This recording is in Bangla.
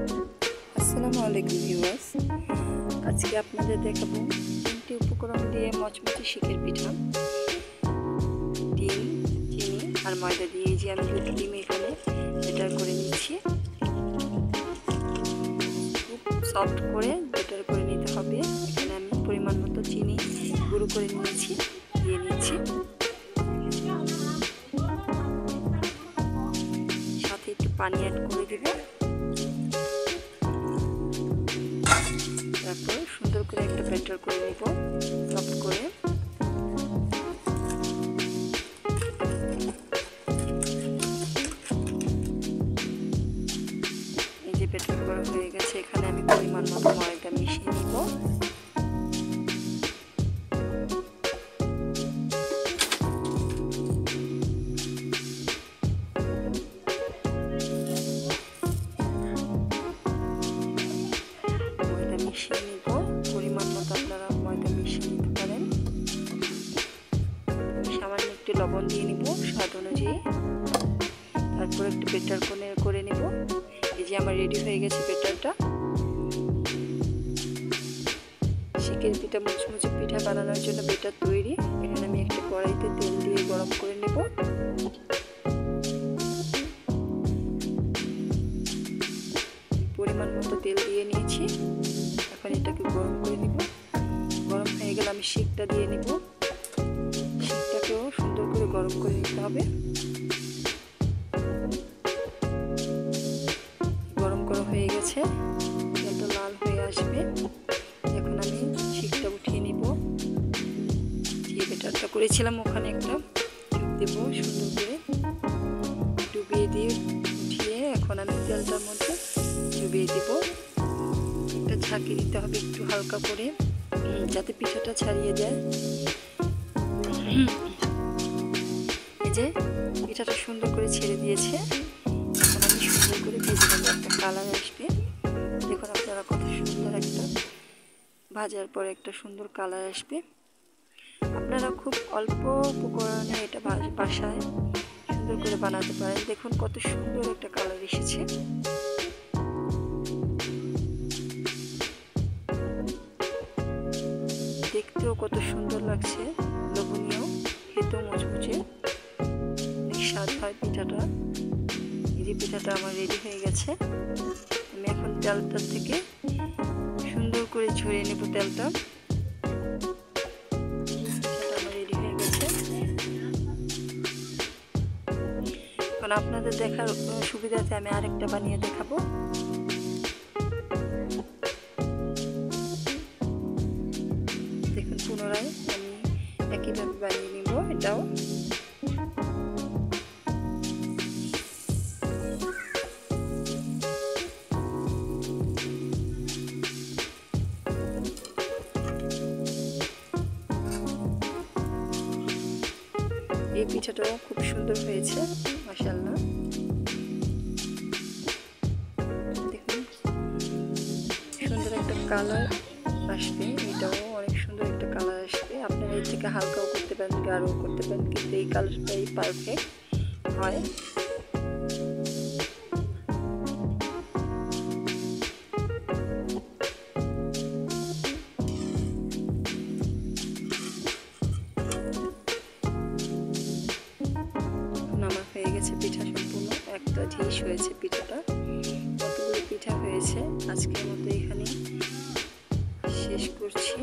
আসসালামু আলাইকুম ভিউয়ার্স, আজকে আপনাদের দেখাবো 3টি উপকরণ দিয়ে মচমচে শিকের পিঠা। ডিম, চিনি আর ময়দা দিয়ে যে আমি 2টি ডিম এখানে বেটার করে নিচ্ছি। খুব সফট করে বেটার করে নিতে হবে। এখানে আমি পরিমাণ মতো চিনি গুঁড়ো করে নিয়েছি, দিয়ে নিচ্ছি। সাথে একটু পানি অ্যাড করে দিব। তারপর সুন্দর করে একটা ব্যাটার করে নেব সফট করে। এই যে ব্যাটার করা হয়ে গেছে, এখানে আমি পরিমাণ মতো ময়দা মিশিয়ে নিব। মিশিয়ে নিব পরিমাণ মতো, আপনারা ময়দা মিশিয়ে নিতে পারেন। সামান্য একটু লবণ দিয়ে নিব স্বাদ অনুযায়ী। তারপর একটু বেটার করে নিব। এই যে আমার রেডি হয়ে গেছে বেটারটা। শিকের পিঠা, মুচমুচে পিঠা বানানোর জন্য বেটার তৈরি। এখানে আমি একটা কড়াইতে তেল দিয়ে গরম করে নেব। পরিমাণ মতো তেল দিয়ে নিয়েছি। এখন এটাকে গরম করে নিব। গরম হয়ে গেলে আমি শিকটা দিয়ে নিব। শিকটাকেও সুন্দর করে গরম করে নিতে হবে। গরম করা হয়ে গেছে, তেলটা লাল হয়ে আসবে। এখন আমি শিকটা উঠিয়ে নিব। যে বেটারটা করেছিলাম ওখানে একটা দেব, সুন্দর করে ডুবিয়ে দিয়ে উঠিয়ে এখন আমি তেলটার মধ্যে ডুবিয়ে দিব। একটা ঝাঁকি দিতে হবে একটু হালকা করে, যাতে পিঠাটা ছাড়িয়ে যায়। এই যে পিঠাটা সুন্দর করে ছেড়ে দিয়েছে। এখন আমি সুন্দর করে ভেজে নেব। একটা কালার আসবে, দেখুন আপনারা কত সুন্দর একটা ভাজার পরে একটা সুন্দর কালার আসবে। আপনারা খুব অল্প উপকরণে এটা বাসায় সুন্দর করে বানাতে পারেন। দেখুন কত সুন্দর একটা কালার এসেছে। দেখতেও কত সুন্দর লাগছে, লোভনীয়, খেতেও মুচমুচে, অনেক স্বাদ হয় পিঠাটা। এই যে পিঠাটা আমার রেডি হয়ে গেছে। আমি এখন তেলটা থেকে সুন্দর করে ঝরিয়ে নেব তেলটা। পিঠাটা আমার রেডি হয়ে গেছে। এখন আপনাদের দেখার সুবিধাতে আমি আরেকটা বানিয়ে দেখাবো। দেখুন পুনরায় আমি একইভাবে বানিয়ে নিব এটাও। এই পিঠাটাও খুব সুন্দর হয়েছে, মাশাআল্লাহ। দেখুন সুন্দর একটা কালার আসবে, এটাও অনেক সুন্দর একটা কালার আসবে। আপনারা এর থেকে হালকাও করতে পারেন, গাঢ়ও করতে পারেন, কিন্তু এই কালারটাই পারফেক্ট হয়। আমার হয়ে গেছে পিঠা সম্পূর্ণ, একটা ঢিস হয়েছে পিঠাটা। কতগুলো পিঠা হয়েছে। আজকের মতো এখানেই শেষ করছি।